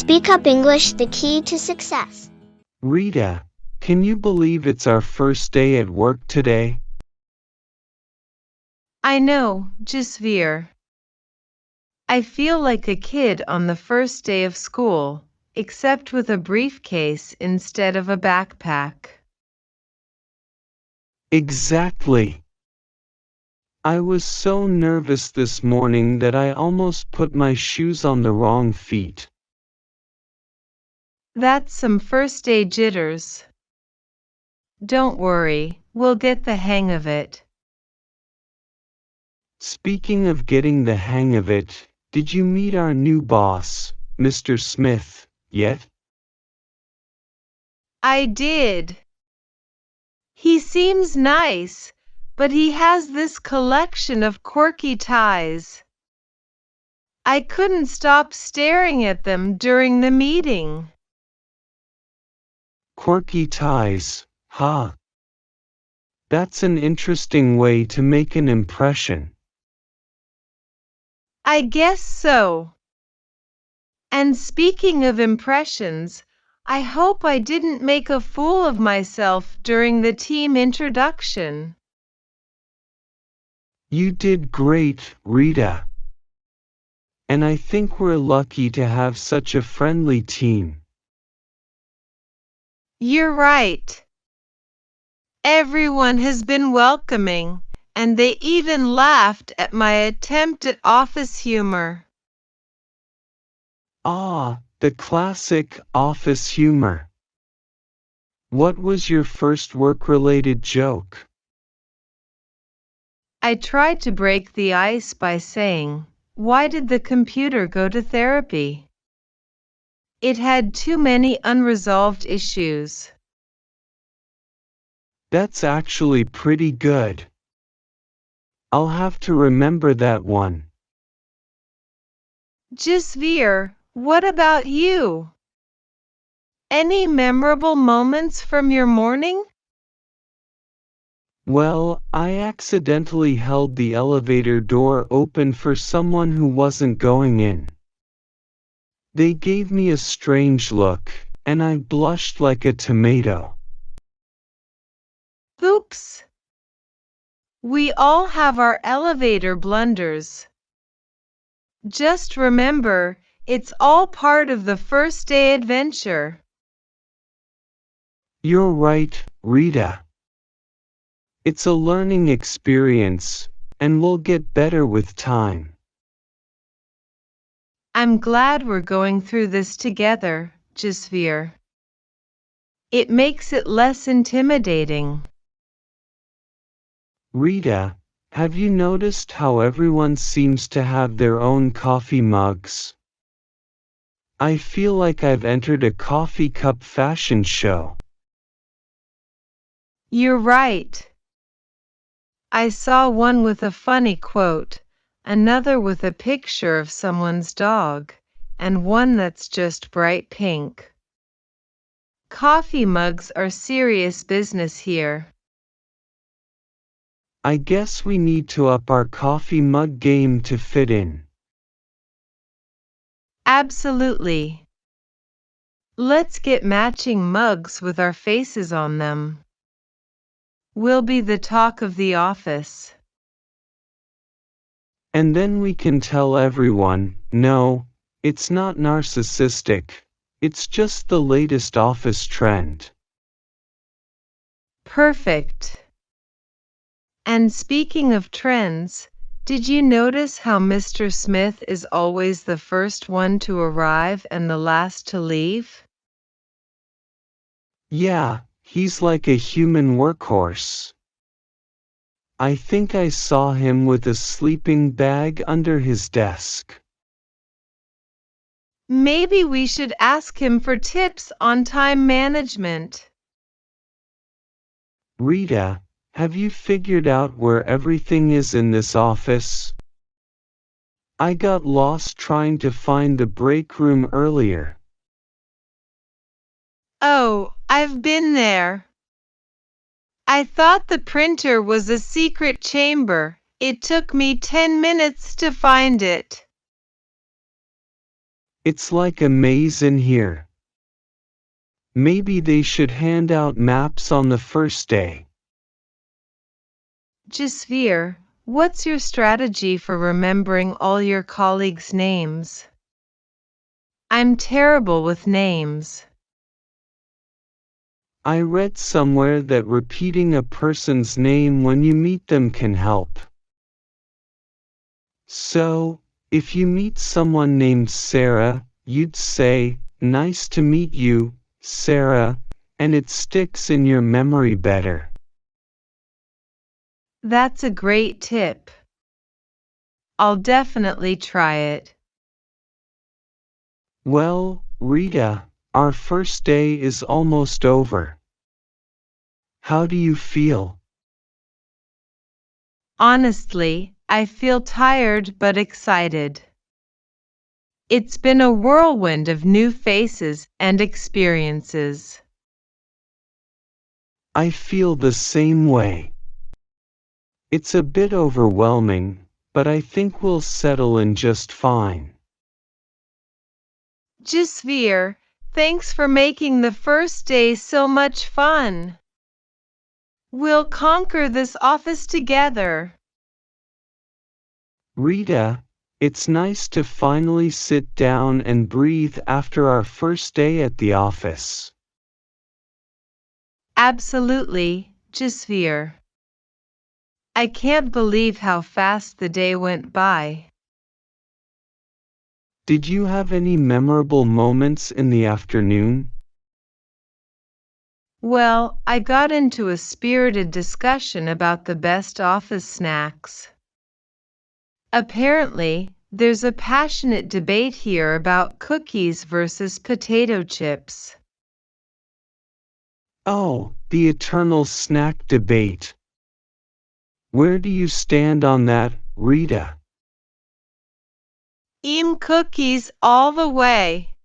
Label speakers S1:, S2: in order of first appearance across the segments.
S1: Speak Up English, the key to success.
S2: Rita, can you believe it's our first day at work today?
S3: I know, Jasveer. I feel like a kid on the first day of school, except with a briefcase instead of a backpack.
S2: Exactly. I was so nervous this morning that I almost put my shoes on the wrong feet.
S3: That's some first day jitters. Don't worry, we'll get the hang of it.
S2: Speaking of getting the hang of it, did you meet our new boss, Mr. Smith, yet?
S3: I did. He seems nice, but he has this collection of quirky ties. I couldn't stop staring at them during the meeting.
S2: Quirky ties, huh? That's an interesting way to make an impression.
S3: I guess so. And speaking of impressions, I hope I didn't make a fool of myself during the team introduction.
S2: You did great, Rita. And I think we're lucky to have such a friendly team.
S3: You're right. Everyone has been welcoming, and they even laughed at my attempt at office humor.
S2: Ah, the classic office humor. What was your first work-related joke?
S3: I tried to break the ice by saying, "Why did the computer go to therapy? It had too many unresolved issues."
S2: That's actually pretty good. I'll have to remember that one.
S3: Jasveer, what about you? Any memorable moments from your morning?
S2: Well, I accidentally held the elevator door open for someone who wasn't going in. They gave me a strange look, and I blushed like a tomato.
S3: Oops. We all have our elevator blunders. Just remember, it's all part of the first day adventure.
S2: You're right, Rita. It's a learning experience, and we'll get better with time.
S3: I'm glad we're going through this together, Jasveer. It makes it less intimidating.
S2: Rita, have you noticed how everyone seems to have their own coffee mugs? I feel like I've entered a coffee cup fashion show.
S3: You're right. I saw one with a funny quote, another with a picture of someone's dog, and one that's just bright pink. Coffee mugs are serious business here.
S2: I guess we need to up our coffee mug game to fit in.
S3: Absolutely. Let's get matching mugs with our faces on them. We'll be the talk of the office.
S2: And then we can tell everyone, no, it's not narcissistic, it's just the latest office trend.
S3: Perfect. And speaking of trends, did you notice how Mr. Smith is always the first one to arrive and the last to leave?
S2: Yeah, he's like a human workhorse. I think I saw him with a sleeping bag under his desk.
S3: Maybe we should ask him for tips on time management.
S2: Rita, have you figured out where everything is in this office? I got lost trying to find the break room earlier.
S3: Oh, I've been there. I thought the printer was a secret chamber. It took me 10 minutes to find it.
S2: It's like a maze in here. Maybe they should hand out maps on the first day.
S3: Jasveer, what's your strategy for remembering all your colleagues' names? I'm terrible with names.
S2: I read somewhere that repeating a person's name when you meet them can help. So, if you meet someone named Sarah, you'd say, "Nice to meet you, Sarah," and it sticks in your memory better.
S3: That's a great tip. I'll definitely try it.
S2: Well, Rita, our first day is almost over. How do you feel?
S3: Honestly, I feel tired but excited. It's been a whirlwind of new faces and experiences.
S2: I feel the same way. It's a bit overwhelming, but I think we'll settle in just fine.
S3: Jasveer, thanks for making the first day so much fun. We'll conquer this office together.
S2: Rita, it's nice to finally sit down and breathe after our first day at the office.
S3: Absolutely, Jasveer. I can't believe how fast the day went by.
S2: Did you have any memorable moments in the afternoon?
S3: Well, I got into a spirited discussion about the best office snacks. Apparently, there's a passionate debate here about cookies versus potato chips.
S2: Oh, the eternal snack debate. Where do you stand on that, Rita?
S3: Cookies all the way.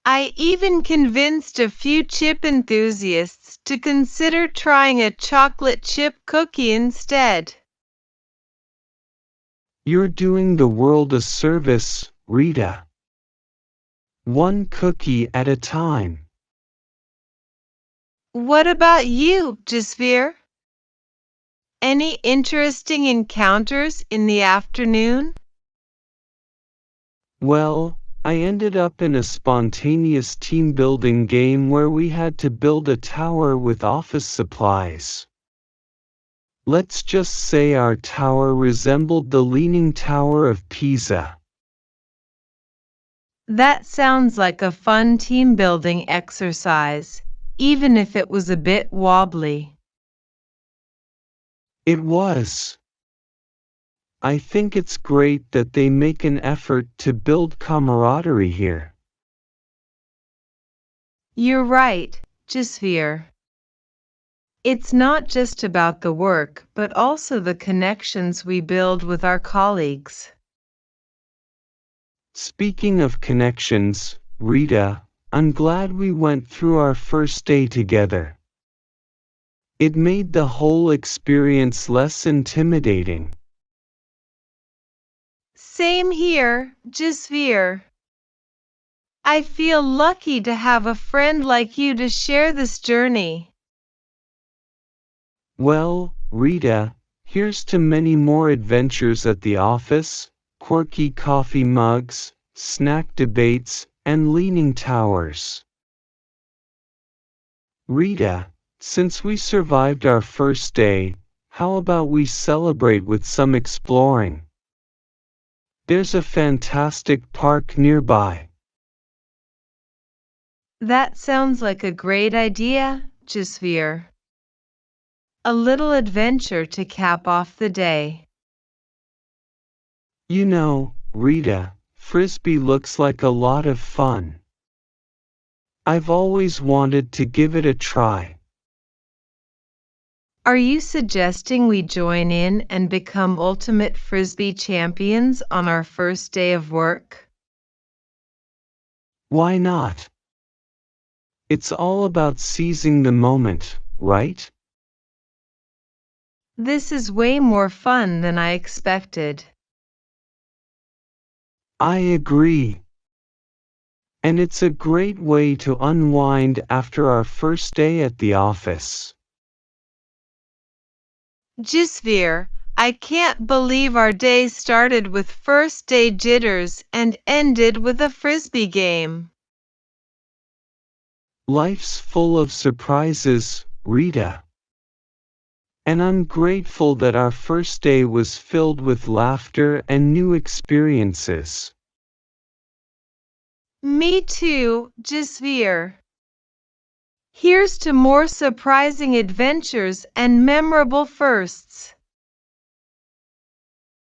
S3: I even convinced a few chip enthusiasts to consider trying a chocolate chip cookie instead.
S2: You're doing the world a service, Rita. One cookie at a time.
S3: What about you, Jasveer? Any interesting encounters in the afternoon?
S2: Well, I ended up in a spontaneous team building game where we had to build a tower with office supplies. Let's just say our tower resembled the Leaning Tower of Pisa.
S3: That sounds like a fun team building exercise, even if it was a bit wobbly.
S2: It was. I think it's great that they make an effort to build camaraderie here.
S3: You're right, Jasveer. It's not just about the work, but also the connections we build with our colleagues.
S2: Speaking of connections, Rita, I'm glad we went through our first day together. It made the whole experience less intimidating.
S3: Same here, Jasveer. I feel lucky to have a friend like you to share this journey.
S2: Well, Rita, here's to many more adventures at the office, quirky coffee mugs, snack debates, and leaning towers. Rita, since we survived our first day, how about we celebrate with some exploring? There's a fantastic park nearby.
S3: That sounds like a great idea, Jasveer. A little adventure to cap off the day.
S2: You know, Rita, Frisbee looks like a lot of fun. I've always wanted to give it a try.
S3: Are you suggesting we join in and become ultimate Frisbee champions on our first day of work?
S2: Why not? It's all about seizing the moment, right?
S3: This is way more fun than I expected.
S2: I agree. And it's a great way to unwind after our first day at the office.
S3: Gisveer, I can't believe our day started with first day jitters and ended with a frisbee game.
S2: Life's full of surprises, Rita. And I'm grateful that our first day was filled with laughter and new experiences.
S3: Me too, Gisveer. Here's to more surprising adventures and memorable firsts.